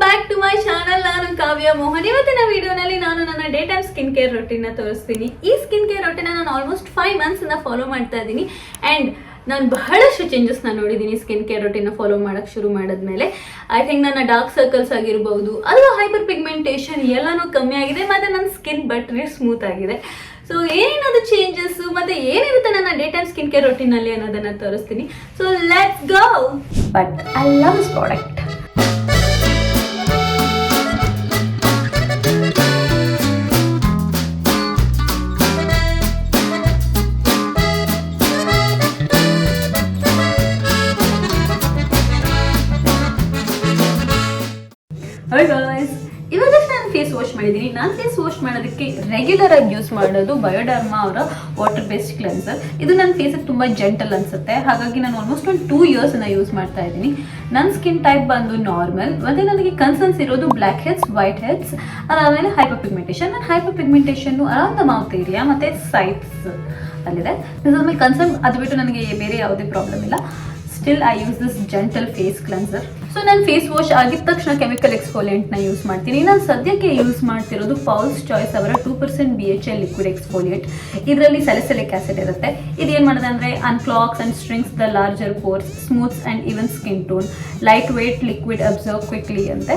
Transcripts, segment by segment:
Back to my channel. ನಾನು ಕಾವ್ಯ ಮೋಹನ್. ಇವತ್ತಿನ ವಿಡಿಯೋನಲ್ಲಿ ನಾನು ನನ್ನ day time skin care routine ತೋರಿಸ್ತೀನಿ. ಈ ಸ್ಕಿನ್ ಕೇರ್ ರೊಟೀನ್ ನಾನು ಆಲ್ಮೋಸ್ಟ್ 5 months ಇಂದ ಫಾಲೋ ಮಾಡ್ತಾ ಇದ್ದೀನಿ ಅಂಡ್ ನಾನು ಬಹಳಷ್ಟು ಚೇಂಜಸ್ನ ನೋಡಿದ್ದೀನಿ ಸ್ಕಿನ್ ಕೇರ್ ರೊಟೀನ್ ಫಾಲೋ ಮಾಡೋಕ್ಕೆ ಶುರು ಮಾಡಿದ್ಮೇಲೆ. ಐ ಥಿಂಕ್ ನನ್ನ ಡಾರ್ಕ್ ಸರ್ಕಲ್ಸ್ ಆಗಿರ್ಬೋದು, ಅದು ಹೈಪರ್ ಪಿಗ್ಮೆಂಟೇಷನ್ ಎಲ್ಲನೂ ಕಮ್ಮಿ ಆಗಿದೆ, ಮತ್ತು ನನ್ನ ಸ್ಕಿನ್ ಬಟ್ರಿ ಸ್ಮೂತ್ ಆಗಿದೆ. ಸೊ ಏನೇನದು ಚೇಂಜಸ್ ಮತ್ತು ಏನಿರುತ್ತೆ ನನ್ನ ಡೇ ಟೈಮ್ ಸ್ಕಿನ್ ಕೇರ್ ರೊಟೀನಲ್ಲಿ ಅನ್ನೋದನ್ನು ತೋರಿಸ್ತೀನಿ. So let's go. But I love this product. ಇವತ್ತು ನಾನು ಫೇಸ್ ವಾಶ್ ಮಾಡಿದ್ದೀನಿ. ನಾನು ಫೇಸ್ ವಾಶ್ ಮಾಡೋದಕ್ಕೆ ರೆಗ್ಯುಲರ್ ಆಗಿ ಯೂಸ್ ಮಾಡೋದು ಬಯೋಡರ್ಮಾ ಅವರ ವಾಟರ್ ಬೇಸ್ಡ್ ಕ್ಲೆನ್ಸರ್. ಇದು ನನ್ನ ಫೇಸಿಗೆ ತುಂಬ ಜೆಂಟಲ್ ಅನಿಸುತ್ತೆ, ಹಾಗಾಗಿ ನಾನು ಆಲ್ಮೋಸ್ಟ್ ಒಂದು 2 years ಯೂಸ್ ಮಾಡ್ತಾ ಇದ್ದೀನಿ. ನನ್ನ ಸ್ಕಿನ್ ಟೈಪ್ ಬಂದು ನಾರ್ಮಲ್, ಮತ್ತು ನನಗೆ ಕನ್ಸರ್ನ್ಸ್ ಇರೋದು ಬ್ಲ್ಯಾಕ್ ಹೆಡ್ಸ್, ವೈಟ್ ಹೆಡ್ಸ್, ಅದಾದಮೇಲೆ ಹೈಪರ್ ಪಿಗ್ಮೆಂಟೇಷನ್. ನನ್ನ ಹೈಪರ್ ಪಿಗ್ಮೆಂಟೇಷನ್ನು ಅರೌಂಡ್ ದ ಮೌತ್ ಏರಿಯಾ ಮತ್ತು ಸೈಡ್ಸ್ ಅಲ್ಲಿದೆ. My concern. ಅದು ಬಿಟ್ಟು ನನಗೆ ಬೇರೆ ಯಾವುದೇ ಪ್ರಾಬ್ಲಮ್ ಇಲ್ಲ. Still I use this gentle face cleanser. So ನಾನು ಫೇಸ್ ವಾಶ್ ಆಗಿದ ತಕ್ಷಣ ಕೆಮಿಕಲ್ ಎಕ್ಸ್ಫೋಲಿಯೆಂಟ್ನ ಯೂಸ್ ಮಾಡ್ತೀನಿ. ನಾನು ಸದ್ಯಕ್ಕೆ ಯೂಸ್ ಮಾಡ್ತಿರೋದು ಪೌಲ್ಸ್ ಚಾಯ್ಸ್ ಅವರ 2% BHA ಲಿಕ್ವಿಡ್ ಎಕ್ಸ್ಫೋಲಿಯೇಟ್. ಇದರಲ್ಲಿ ಸ್ಯಾಲಿಸಿಲಿಕ್ ಆಸಿಡ್ ಇರುತ್ತೆ. ಇದೇನು ಮಾಡೋದು ಅಂದರೆ unclogs and shrinks the larger pores, smooths and even skin tone, light weight liquid absorb quickly ಅಂತೆ.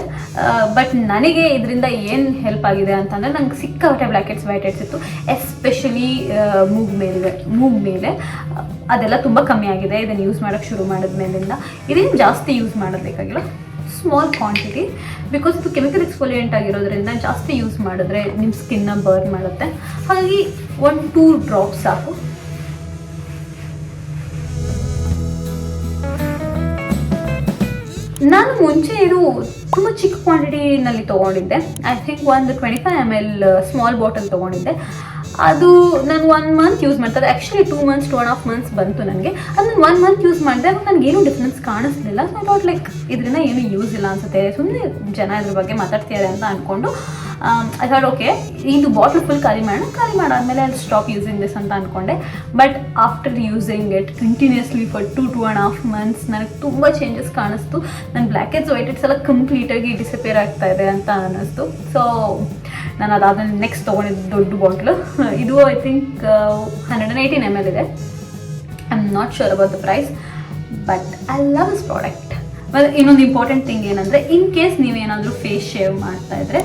ಬಟ್ ನನಗೆ ಇದರಿಂದ ಏನು ಹೆಲ್ಪ್ ಆಗಿದೆ ಅಂತಂದರೆ, ನಂಗೆ ಸಿಕ್ಕಾಪಟ್ಟೆ ಬ್ಲ್ಯಾಕ್ ಹೆಡ್ಸ್, ವೈಟ್ ಹೆಡ್ಸ್ ಇತ್ತು, ಎಸ್ಪೆಷಲಿ ಮೂಗ್ ಮೇಲೆ ಅದೆಲ್ಲ ತುಂಬ ಕಮ್ಮಿ ಆಗಿದೆ ಇದನ್ನು ಯೂಸ್ ಮಾಡೋಕ್ಕೆ ಶುರು ಮಾಡಿದ್ಮೇಲಿಂದ. ಇದೇನು ಜಾಸ್ತಿ ಯೂಸ್ ಮಾಡಬೇಕಾಗಿಲ್ಲ, ಸ್ಮಾಲ್ ಕ್ವಾಂಟಿಟಿ, ಬಿಕಾಸ್ ಇದು ಕೆಮಿಕಲ್ ಎಕ್ಸ್ಫೋಲಿಯೆಂಟ್ ಆಗಿರೋದ್ರಿಂದ ಜಾಸ್ತಿ ಯೂಸ್ ಮಾಡಿದ್ರೆ ನಿಮ್ಮ ಸ್ಕಿನ್ನ ಬರ್ನ್ ಮಾಡುತ್ತೆ. ಹಾಗಾಗಿ 1-2 ಡ್ರಾಪ್ಸ್ ಸಾಕು. ನಾನು ಮುಂಚೆ ಇದು ತುಂಬ ಚಿಕ್ಕ ಕ್ವಾಂಟಿಟಿನಲ್ಲಿ ತೊಗೊಂಡಿದ್ದೆ. ಐ ಥಿಂಕ್ ಒಂದು 25 ml ಸ್ಮಾಲ್ ಬಾಟಲ್ ತೊಗೊಂಡಿದ್ದೆ. ಅದು ನಾನು 1 month ಯೂಸ್ ಮಾಡ್ತಾರೆ. ಆ್ಯಕ್ಚುಲಿ 2 months 2.5 months ಬಂತು ನನಗೆ. ಅದು ನಾನು 1 month ಯೂಸ್ ಮಾಡಿದೆ, ಬಟ್ ನನಗೇನು ಡಿಫ್ರೆನ್ಸ್ ಕಾಣಿಸ್ಲಿಲ್ಲ. ಸೊ ನಾಟ್ ಲೈಕ್ ಇದರಿಂದ ಏನು ಯೂಸ್ ಇಲ್ಲ ಅನಿಸುತ್ತೆ, ಸುಮ್ಮನೆ ಜನ ಇದ್ರ ಬಗ್ಗೆ ಮಾತಾಡ್ತಿದ್ದಾರೆ ಅಂತ ಅಂದ್ಕೊಂಡು ಐ ಥಾಟ್ ಓಕೆ, ಇದು ಬಾಟಲ್ ಫುಲ್ ಖಾಲಿ ಮಾಡಾದ್ಮೇಲೆ ಅಲ್ಲಿ ಸ್ಟಾಪ್ ಯೂಸಿಂಗ್ ದಿಸ್ ಅಂತ ಅಂದ್ಕೊಂಡೆ. But after using it continuously for 2.5 months ನನಗೆ ತುಂಬ ಚೇಂಜಸ್ ಕಾಣಿಸ್ತು. ನನ್ನ ಬ್ಲ್ಯಾಕ್ ಹೆಡ್ಸ್, ವೈಟ್ ಹೆಡ್ಸ್ ಎಲ್ಲ ಕಂಪ್ಲೀಟಾಗಿ ಡಿಸಪಿಯರ್ ಆಗ್ತಾ ಇದೆ ಅಂತ ಅನ್ನಿಸ್ತು. ಸೊ ನಾನು ಅದಾದ್ಮೇಲೆ ನೆಕ್ಸ್ಟ್ ತೊಗೊಂಡಿದ್ದು ದೊಡ್ಡ ಬಾಟ್ಲು. ಇದು ಐ ಥಿಂಕ್ 118 ml ಇದೆ. I am not sure about the price, but I love this product. ಇನ್ನೊಂದು ಇಂಪಾರ್ಟೆಂಟ್ ಥಿಂಗ್ ಏನಂದರೆ, ಇನ್ ಕೇಸ್ ನೀವೇನಾದರೂ ಫೇಸ್ ಶೇವ್ ಮಾಡ್ತಾ ಇದ್ರೆ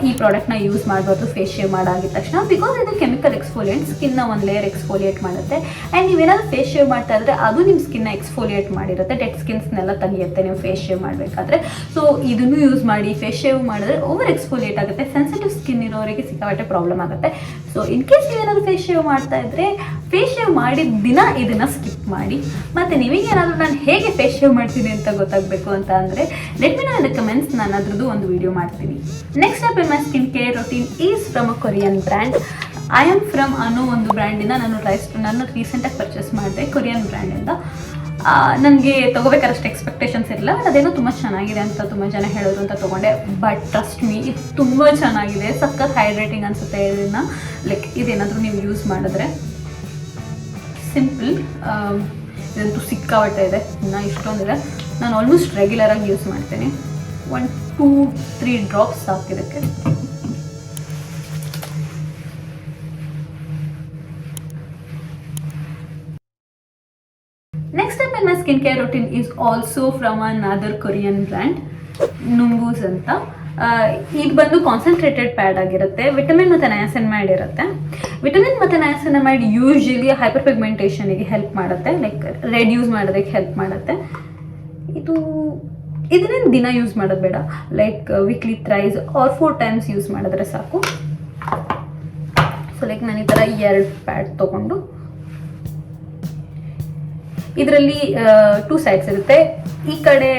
ಈ ಪ್ರಾಡಕ್ಟ್ನ ಯೂಸ್ ಮಾಡಬಾರ್ದು ಫೇಸ್ ಶೇವ್ ಮಾಡಾಗಿದ ತಕ್ಷಣ. ಬಿಕಾಸ್ ಇದು ಕೆಮಿಕಲ್ ಎಕ್ಸ್ಫೋಲಿಯೆಂಟ್, ಸ್ಕಿನ್ನ ಒಂದು ಲೇಯರ್ ಎಕ್ಸ್ಫೋಲಿಯೇಟ್ ಮಾಡುತ್ತೆ. ಆ್ಯಂಡ್ ನೀವೇನಾದರೂ ಫೇಸ್ ಶೇವ್ ಮಾಡ್ತಾ ಇದ್ರೆ ಅದು ನಿಮ್ಮ ಸ್ಕಿನ್ನ ಎಕ್ಸ್ಫೋಲಿಯೇಟ್ ಮಾಡಿರುತ್ತೆ, ಡೆಡ್ ಸ್ಕಿನ್ಸ್ನೆಲ್ಲ ತೆಗಿಯುತ್ತೆ ನೀವು ಫೇಸ್ ಶೇವ್ ಮಾಡಬೇಕಾದ್ರೆ. ಸೊ ಇದನ್ನು ಯೂಸ್ ಮಾಡಿ ಫೇಸ್ ಶೇವ್ ಮಾಡಿದ್ರೆ ಓವರ್ ಎಕ್ಸ್ಫೋಲಿಯೇಟ್ ಆಗುತ್ತೆ. ಸೆನ್ಸಿಟಿವ್ ಸ್ಕಿನ್ ಇರೋರಿಗೆ ಸಿಕ್ಕಾಪಟ್ಟೆ ಪ್ರಾಬ್ಲಮ್ ಆಗುತ್ತೆ. ಸೊ ಇನ್ ಕೇಸ್ ನೀವೇನಾದರೂ ಫೇಸ್ ಶೇವ್ ಮಾಡ್ತಾ ಇದ್ರೆ, ಫೇಸ್ ಶೇವ್ ಮಾಡಿದ ದಿನ ಇದನ್ನು ಸ್ಕಿಪ್ ಮಾಡಿ. ಮತ್ತು ನೀವೇನಾದರೂ ನಾನು ಹೇಗೆ ಫೇಸ್ ಶೇವ್ ಮಾಡ್ತೀನಿ ಅಂತ ಗೊತ್ತಾಗಬೇಕು ಅಂತ ಅಂದರೆ let me no in the comments. ನಾನು ಅದ್ರದ್ದು ಒಂದು ವಿಡಿಯೋ ಮಾಡ್ತೀನಿ. Next step in my skin care routine is from a Korean brand. I am from ಅನ್ನೋ ಒಂದು ಬ್ರ್ಯಾಂಡಿಂದ ನಾನು ರೀಸೆಂಟಾಗಿ ಪರ್ಚೇಸ್ ಮಾಡಿದೆ, ಕೊರಿಯನ್ ಬ್ರ್ಯಾಂಡಿಂದ. ನನಗೆ ತೊಗೋಬೇಕಾದಷ್ಟು ಎಕ್ಸ್ಪೆಕ್ಟೇಷನ್ಸ್ ಇರಲಿಲ್ಲ, ಬಟ್ ಅದೇನೋ ತುಂಬ ಚೆನ್ನಾಗಿದೆ ಅಂತ ತುಂಬ ಜನ ಹೇಳೋದು ಅಂತ ತೊಗೊಂಡೆ. ಬಟ್ ಟ್ರಸ್ಟ್ ಮೀ, ಇದು ತುಂಬ ಚೆನ್ನಾಗಿದೆ, ಸಖತ್ ಹೈಡ್ರೇಟಿಂಗ್ ಅನಿಸುತ್ತೆ. ಇದನ್ನು ಲೈಕ್ ಇದೇನಾದರೂ ನೀವು ಯೂಸ್ ಮಾಡಿದ್ರೆ ಸಿಂಪಲ್. ಇದಂತೂ ಸಿಕ್ಕಾಪಟ್ಟೆ ಇದೆ, ಇನ್ನು ಇಷ್ಟೊಂದಿದೆ. ನಾನು ಆಲ್ಮೋಸ್ಟ್ ರೆಗ್ಯುಲರಾಗಿ ಯೂಸ್ ಮಾಡ್ತೀನಿ. 1-2-3 ಡ್ರಾಪ್ಸ್ ಸಾಕಿದಕ್ಕೆ. Next step in my skin care routine is also from another Korean brand, ನುಂಗೂಸ್ ಅಂತ. ಇದು ಬಂದು ಕಾನ್ಸಂಟ್ರೇಟೆಡ್ ಪ್ಯಾಡ್ ಆಗಿರುತ್ತೆ. ವಿಟಮಿನ್ ಮತ್ತು ನಯಾಸಿನಮೈಡ್ ಇರುತ್ತೆ. ವಿಟಮಿನ್ ಮತ್ತು ನಯಾಸಿನಮೈಡ್ ಯೂಶಲಿ ಹೈಪರ್ ಪಿಗ್ಮೆಂಟೇಷನಿಗೆ ಹೆಲ್ಪ್ ಮಾಡುತ್ತೆ, ಲೈಕ್ ರೆಡ್ಯೂಸ್ ಮಾಡೋದಕ್ಕೆ ಹೆಲ್ಪ್ ಮಾಡುತ್ತೆ. ಇದನ್ನೇನು ದಿನ ಯೂಸ್ ಮಾಡೋದು ಬೇಡ, like weekly thrice or 4 times use ಮಾಡಿದ್ರೆ ಸಾಕು. ಸೊ ಲೈಕ್ ನಾನು ಈ ಥರ 2 ಪ್ಯಾಡ್ ತೊಗೊಂಡು, ಇದರಲ್ಲಿ 2 sides ಇರುತ್ತೆ. ಈ ಕಡೆ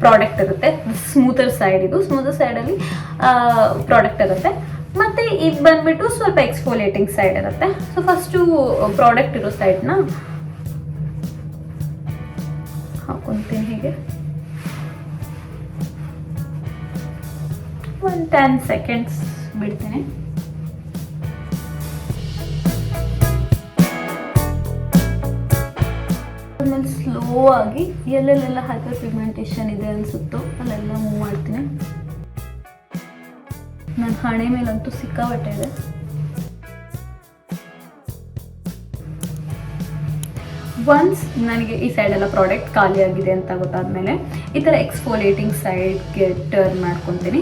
ಪ್ರಾಡಕ್ಟ್ ಇರುತ್ತೆ, ಸ್ಮೂತರ್ ಸೈಡ್. ಇದು ಸ್ಮೂತರ್ ಸೈಡಲ್ಲಿ ಪ್ರಾಡಕ್ಟ್ ಇರುತ್ತೆ, ಮತ್ತು ಇದು ಬಂದುಬಿಟ್ಟು ಸ್ವಲ್ಪ ಎಕ್ಸ್ಫೋಲಿಯೇಟಿಂಗ್ ಸೈಡ್ ಇರುತ್ತೆ. ಸೊ ಫಸ್ಟು ಪ್ರಾಡಕ್ಟ್ ಇರೋ ಸೈಡ್ನ ಹಾಕೊತೀನಿ. ಹೀಗೆ 10 seconds ಬಿಡ್ತೀನಿ. ಆಮೇಲೆ ಸ್ಲೋ ಆಗಿ ಎಲ್ಲೆಲ್ಲೆಲ್ಲ ಹೈಪರ್ ಪಿಗ್ಮೆಂಟೇಷನ್ ಇದೆ ಅನಿಸುತ್ತೋ ಅಲ್ಲೆಲ್ಲ ಮೂವ್ ಮಾಡ್ತೀನಿ. ನನ್ನ ಹಣೆ ಮೇಲಂತೂ ಸಿಕ್ಕಾಬಟ್ಟೆ ಇದೆ. ಒನ್ಸ್ ನನಗೆ ಈ ಸೈಡೆಲ್ಲ ಪ್ರಾಡಕ್ಟ್ ಖಾಲಿ ಆಗಿದೆ ಅಂತ ಗೊತ್ತಾದ್ಮೇಲೆ ಈ ಥರ ಎಕ್ಸ್ಫೋಲೇಟಿಂಗ್ ಸೈಡ್ಗೆ ಟರ್ನ್ ಮಾಡ್ಕೊತೀನಿ.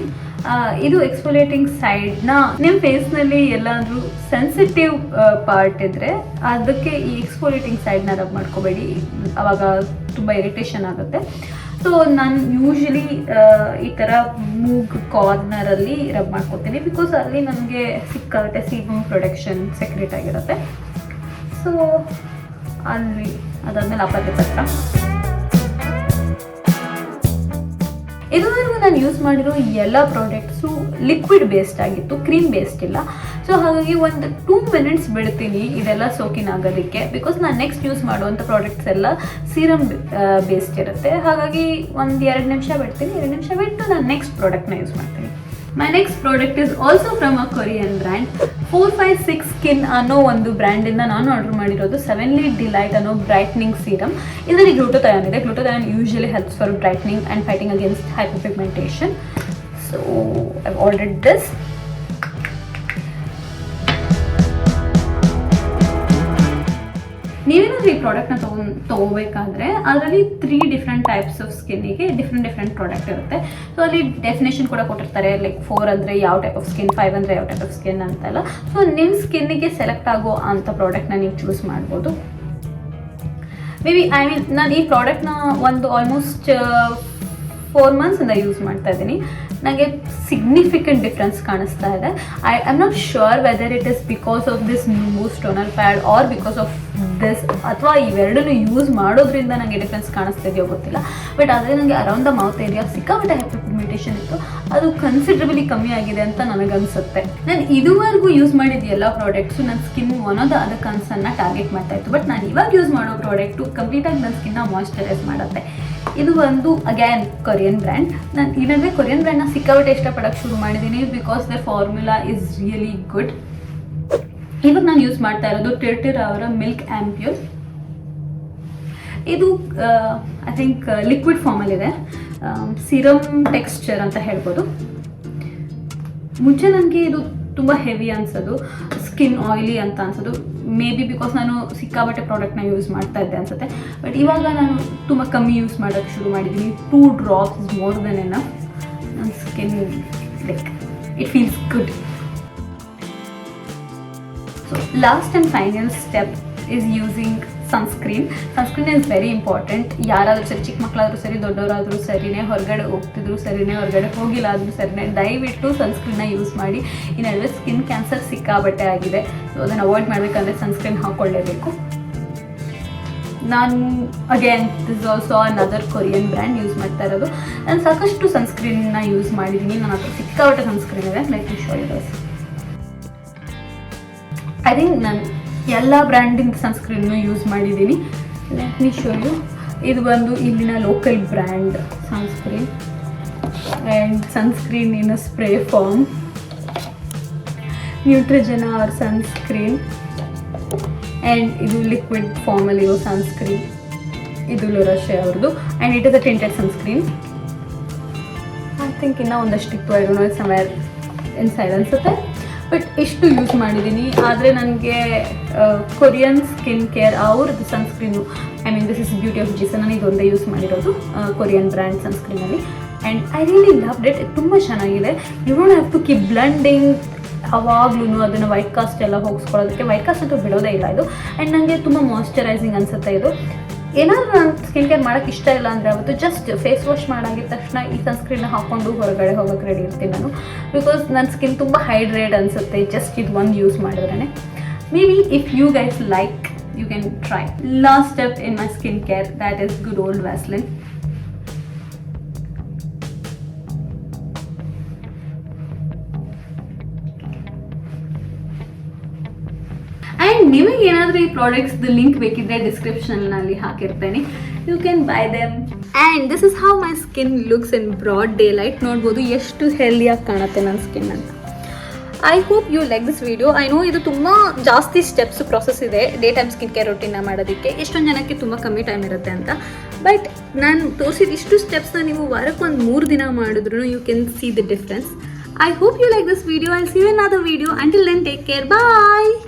ಇದು ಎಕ್ಸ್ಫೋಲೇಟಿಂಗ್ ಸೈಡ್ನ ನಿಮ್ಮ ಫೇಸ್ನಲ್ಲಿ ಎಲ್ಲಾದರೂ ಸೆನ್ಸಿಟಿವ್ ಪಾರ್ಟ್ ಇದ್ದರೆ ಅದಕ್ಕೆ ಈ ಎಕ್ಸ್ಫೋಲೇಟಿಂಗ್ ಸೈಡ್ನ ರಬ್ ಮಾಡ್ಕೋಬೇಡಿ, ಆವಾಗ ತುಂಬ ಇರಿಟೇಷನ್ ಆಗುತ್ತೆ. ಸೊ ನಾನು ಯೂಶ್ವಲಿ ಈ ಥರ ಮೂಗ್ ಕಾರ್ನರಲ್ಲಿ ರಬ್ ಮಾಡ್ಕೊತೀನಿ, ಬಿಕಾಸ್ ಅಲ್ಲಿ ನನಗೆ ಸಿಕ್ಕಾಗುತ್ತೆ ಸೀಬಮ್ ಪ್ರೊಡಕ್ಷನ್ ಸೆಕ್ರೆಟ್ ಆಗಿರುತ್ತೆ. ಸೊ ಅಲ್ಲಿ ಅದಾದ್ಮೇಲೆ ಅಪತ್ತೆ ಪತ್ರ. ಇದುವರೆಗೂ ನಾನು ಯೂಸ್ ಮಾಡಿರೋ ಎಲ್ಲ ಪ್ರಾಡಕ್ಟ್ಸು ಲಿಕ್ವಿಡ್ ಬೇಸ್ಡ್ ಆಗಿತ್ತು, ಕ್ರೀಮ್ ಬೇಸ್ಡ್ ಇಲ್ಲ. ಸೊ ಹಾಗಾಗಿ ಒಂದು 2 minutes ಬಿಡ್ತೀನಿ ಇದೆಲ್ಲ ಸೋಕಿನ್ ಆಗೋದಕ್ಕೆ, ಬಿಕಾಸ್ ನಾನು ನೆಕ್ಸ್ಟ್ ಯೂಸ್ ಮಾಡುವಂಥ ಪ್ರಾಡಕ್ಟ್ಸ್ ಎಲ್ಲ ಸೀರಮ್ ಬೇಸ್ಡ್ ಇರುತ್ತೆ. ಹಾಗಾಗಿ ಒಂದು 2 ನಿಮಿಷ ಬಿಡ್ತೀನಿ. 2 ನಿಮಿಷ ಬಿಟ್ಟು ನಾನು ನೆಕ್ಸ್ಟ್ ಪ್ರಾಡಕ್ಟ್ನ ಯೂಸ್ ಮಾಡ್ತೀನಿ. My next product is also from a Korean brand. 456 skin ಅನ್ನೋ ಒಂದು ಬ್ರ್ಯಾಂಡಿಂದ ನಾನು ಆರ್ಡರ್ ಮಾಡಿರೋದು 7 Lead Delight ಅನ್ನೋ ಬ್ರೈಟ್ನಿಂಗ್ ಸೀರಮ್. ಇದರಲ್ಲಿ ಗ್ಲೂಟೋಥಯೋನ್ ಇದೆ. Glutathione usually helps for brightening and fighting against hyperpigmentation. So I ordered this. ನೀವೇನಾದ್ರೂ ಈ ಪ್ರಾಡಕ್ಟ್ನ ತೊಗೋಬೇಕಾದ್ರೆ ಅದರಲ್ಲಿ 3 ಡಿಫ್ರೆಂಟ್ ಟೈಪ್ಸ್ ಆಫ್ ಸ್ಕಿನ್ನಿಗೆ ಡಿಫ್ರೆಂಟ್ ಪ್ರಾಡಕ್ಟ್ ಇರುತ್ತೆ. ಸೊ ಅಲ್ಲಿ ಡೆಫಿನೇಷನ್ ಕೂಡ ಕೊಟ್ಟಿರ್ತಾರೆ, ಲೈಕ್ 4 ಅಂದರೆ ಯಾವ ಟೈಪ್ ಆಫ್ ಸ್ಕಿನ್, 5 ಅಂದರೆ ಯಾವ ಟೈಪ್ ಆಫ್ ಸ್ಕಿನ್ ಅಂತೆಲ್ಲ. ಸೊ ನಿಮ್ಮ ಸ್ಕಿನ್ನಿಗೆ ಸೆಲೆಕ್ಟ್ ಆಗೋ ಅಂಥ ಪ್ರಾಡಕ್ಟ್ನ ನೀವು ಚೂಸ್ ಮಾಡ್ಬೋದು. ನಾನು ಈ ಪ್ರಾಡಕ್ಟ್ನ ಒಂದು ಆಲ್ಮೋಸ್ಟ್ 4 months ಯೂಸ್ ಮಾಡ್ತಾ ಇದ್ದೀನಿ. ನನಗೆ ಸಿಗ್ನಿಫಿಕೆಂಟ್ ಡಿಫ್ರೆನ್ಸ್ ಕಾಣಿಸ್ತಾ ಇದೆ. I am not sure whether it is because of this ನ್ಯೂಮೂಸ್ toner pad or because of this, ಅಥವಾ ಇವೆರಡನ್ನು ಯೂಸ್ ಮಾಡೋದ್ರಿಂದ ನನಗೆ ಡಿಫ್ರೆನ್ಸ್ ಕಾಣಿಸ್ತಾ ಇದೆಯೋ ಗೊತ್ತಿಲ್ಲ. ಬಟ್ ಆದರೆ ನನಗೆ ಅರೌಂಡ್ ದ ಮೌತ್ ಏರಿಯಾ ಸಿಕ್ಕಾಪಟ್ಟೆ ಹೈಪರ್ಪಿಗ್ಮೆಂಟೇಷನ್ ಇತ್ತು, ಅದು ಕನ್ಸಿಡರಬಲಿ ಕಮ್ಮಿ ಆಗಿದೆ ಅಂತ ನನಗನ್ಸುತ್ತೆ. ನಾನು ಇದುವರೆಗೂ ಯೂಸ್ ಮಾಡಿದ ಎಲ್ಲ ಪ್ರಾಡಕ್ಟ್ಸು ನನ್ನ ಸ್ಕಿನ್ ಅನ್ನೋದು ಅದರ ಕನ್ಸನ್ನು ಟಾರ್ಗೆಟ್ ಮಾಡ್ತಾ ಇತ್ತು. ಬಟ್ ನಾನು ಇವಾಗ ಯೂಸ್ ಮಾಡೋ ಪ್ರಾಡಕ್ಟು ಕಂಪ್ಲೀಟಾಗಿ ನನ್ನ ಸ್ಕಿನ್ನ ಮಾಯ್ಶ್ಚರೈಸ್ ಮಾಡುತ್ತೆ. ಇದು ಒಂದು ಅಗೇನ್ ಕೊರಿಯನ್ ಬ್ರ್ಯಾಂಡ್. ನಾನು ಈ ನಡುವೆ ಕೊರಿಯನ್ ಬ್ರ್ಯಾಂಡ್ನ ಸಿಕ್ಕಾಪಟ್ಟೆ ಇಷ್ಟಪಡೋಕ್ಕೆ ಶುರು ಮಾಡಿದ್ದೀನಿ, because the formula is really good. ಇವಾಗ ನಾನು ಯೂಸ್ ಮಾಡ್ತಾ ಇರೋದು ಟಿರ್ಟಿರ್ ಅವರ ಮಿಲ್ಕ್ ಆಂಪ್ಯೂರ್. ಇದು ಐ ಥಿಂಕ್ ಲಿಕ್ವಿಡ್ ಫಾರ್ಮಲ್ಲಿದೆ, ಸಿರಮ್ ಟೆಕ್ಸ್ಚರ್ ಅಂತ ಹೇಳ್ಬೋದು. ಮುಂಚೆ ನನಗೆ ಇದು ತುಂಬ ಹೆವಿ ಅನ್ಸೋದು, ಸ್ಕಿನ್ ಆಯಿಲಿ ಅಂತ ಅನ್ಸೋದು. ಮೇ ಬಿ ಬಿಕಾಸ್ ನಾನು ಸಿಕ್ಕಾಬಟ್ಟೆ ಪ್ರಾಡಕ್ಟ್ನ ಯೂಸ್ ಮಾಡ್ತಾ ಇದ್ದೆ ಅನ್ಸುತ್ತೆ. ಬಟ್ ಇವಾಗ ನಾನು ತುಂಬ ಕಮ್ಮಿ ಯೂಸ್ ಮಾಡೋಕ್ಕೆ ಶುರು ಮಾಡಿದ್ದೀನಿ. 2 drops is more than enough. ನನ್ನ skin like it feels good. So last and final step is using sunscreen. Sunscreen is very important. ಯಾರಾದರೂ ಸರಿ, ಚಿಕ್ಕ ಮಕ್ಕಳಾದರೂ ಸರಿ, ದೊಡ್ಡವರಾದರೂ ಸರಿನೇ, ಹೊರಗಡೆ ಹೋಗ್ತಿದ್ರು ಸರಿನೇ, ಹೊರಗಡೆ ಹೋಗಿಲ್ಲ ಆದರೂ ಸರಿನೇ, ದಯವಿಟ್ಟು ಸನ್ಸ್ಕ್ರೀನ್ನ ಯೂಸ್ ಮಾಡಿ. ಈ ನಡುವೆ ಸ್ಕಿನ್ ಕ್ಯಾನ್ಸರ್ ಸಿಕ್ಕಾಬಟ್ಟೆ ಆಗಿದೆ. ಸೊ ಅದನ್ನು ಅವಾಯ್ಡ್ ಮಾಡಬೇಕಂದ್ರೆ ಸನ್ಸ್ಕ್ರೀನ್ ಹಾಕ್ಕೊಳ್ಳೇಬೇಕು. ನಾನು again this also another Korean brand use ಮಾಡ್ತಾ ಇರೋದು. ನಾನು ಸಾಕಷ್ಟು ಸನ್ಸ್ಕ್ರೀನ್ನ ಯೂಸ್ ಮಾಡಿದ್ದೀನಿ. ನನ್ನ ಹತ್ರ ಸಿಕ್ಕಾಬಟ್ಟೆ ಸನ್ಸ್ಕ್ರೀನ್ ಇದೆ. Like to show you guys. I think ನಾನು ಎಲ್ಲ ಬ್ರ್ಯಾಂಡಿಂದ ಸನ್ಸ್ಕ್ರೀನ್ನು ಯೂಸ್ ಮಾಡಿದ್ದೀನಿ. Let me show you. ಇದು ಬಂದು ಇಲ್ಲಿನ local brand sunscreen, and sunscreen in a spray form. Neutrogena ಅವ್ರ ಸನ್ಸ್ಕ್ರೀನ್, ಆ್ಯಂಡ್ ಇದು ಲಿಕ್ವಿಡ್ ಫಾರ್ಮಲ್ಲಿರೋ ಸನ್ಸ್ಕ್ರೀನ್. ಇದು ಲೊರಶೆ ಅವ್ರದ್ದು, and it is a tinted sunscreen. I think ಇನ್ನೂ ಒಂದಷ್ಟಿತ್ತು, I don't know somewhere inside ಅನಿಸುತ್ತೆ. ಬಟ್ ಇಷ್ಟು ಯೂಸ್ ಮಾಡಿದ್ದೀನಿ. ಆದರೆ ನನಗೆ ಕೊರಿಯನ್ ಸ್ಕಿನ್ ಕೇರ್ ಅವ್ರದ್ದು sunscreen, I mean this is beauty of Joseon, ನಾನು ಇದೊಂದೇ ಯೂಸ್ ಮಾಡಿರೋದು ಕೊರಿಯನ್ ಬ್ರ್ಯಾಂಡ್ ಸನ್ಸ್ಕ್ರೀನಲ್ಲಿ. And I really loved it. ತುಂಬ ಚೆನ್ನಾಗಿದೆ. You don't have to keep blending ಯಾವಾಗ್ಲೂ ಅದನ್ನು ವೈಟ್ ಕಾಸ್ಟ್ ಎಲ್ಲ ಹೋಗಿಸ್ಕೊಳ್ಳೋದಕ್ಕೆ. ವೈಟ್ ಕಾಸ್ಟ್ ಅಂತೂ ಬಿಡೋದೇ ಇಲ್ಲ ಇದು. ಆ್ಯಂಡ್ ನನಗೆ ತುಂಬ ಮಾಯ್ಶ್ಚರೈಸಿಂಗ್ ಅನಿಸುತ್ತೆ ಇದು. ಏನಾದರೂ ನಾನು ಸ್ಕಿನ್ ಕೇರ್ ಮಾಡೋಕ್ಕೆ ಇಷ್ಟ ಇಲ್ಲ ಅಂದರೆ ಅವತ್ತು ಜಸ್ಟ್ ಫೇಸ್ ವಾಶ್ ಮಾಡಾಗಿದ ತಕ್ಷಣ ಈ ಸನ್ಸ್ಕ್ರೀನ್ನ ಹಾಕ್ಕೊಂಡು ಹೊರಗಡೆ ಹೋಗೋಕ್ಕೆ ರೆಡಿ ಇರ್ತೀನಿ ನಾನು. ಬಿಕಾಸ್ ನನ್ನ ಸ್ಕಿನ್ ತುಂಬ ಹೈಡ್ರೇಟ್ ಅನಿಸುತ್ತೆ ಜಸ್ಟ್ ಇದು ಒಂದು ಯೂಸ್ ಮಾಡಿದ್ರೇ. Maybe if you guys like you can try. Last step in my skin care, that is good old Vaseline. And ನಿಮಗೆ ಏನಾದರೂ ಈ ಪ್ರಾಡಕ್ಟ್ಸ್ದು ಲಿಂಕ್ ಬೇಕಿದ್ರೆ ಡಿಸ್ಕ್ರಿಪ್ಷನ್ನಲ್ಲಿ ಹಾಕಿರ್ತೇನೆ. You can buy them. And this is how my skin looks in broad daylight. ನೋಡ್ಬೋದು ಎಷ್ಟು ಹೆಲ್ದಿಯಾಗಿ ಕಾಣುತ್ತೆ ನನ್ನ ಸ್ಕಿನ್ ಅಂತ. I hope you like this video. I know ಇದು ತುಂಬ ಜಾಸ್ತಿ ಸ್ಟೆಪ್ಸ್ ಪ್ರೊಸೆಸ್ ಇದೆ ಡೇ ಟೈಮ್ ಸ್ಕಿನ್ ಕೇರ್ ರೊಟೀನ್ನ ಮಾಡೋದಕ್ಕೆ. ಎಷ್ಟೊಂದು ಜನಕ್ಕೆ ತುಂಬ ಕಮ್ಮಿ ಟೈಮ್ ಇರುತ್ತೆ ಅಂತ. ಬಟ್ ನಾನು ತೋರಿಸಿದ ಇಷ್ಟು ಸ್ಟೆಪ್ಸ್ನ ನೀವು ವಾರಕ್ಕೆ ಒಂದು 3 ದಿನ ಮಾಡಿದ್ರು you can see the difference. I hope you like this video. I'll see you in another video. Until then, take care. Bye.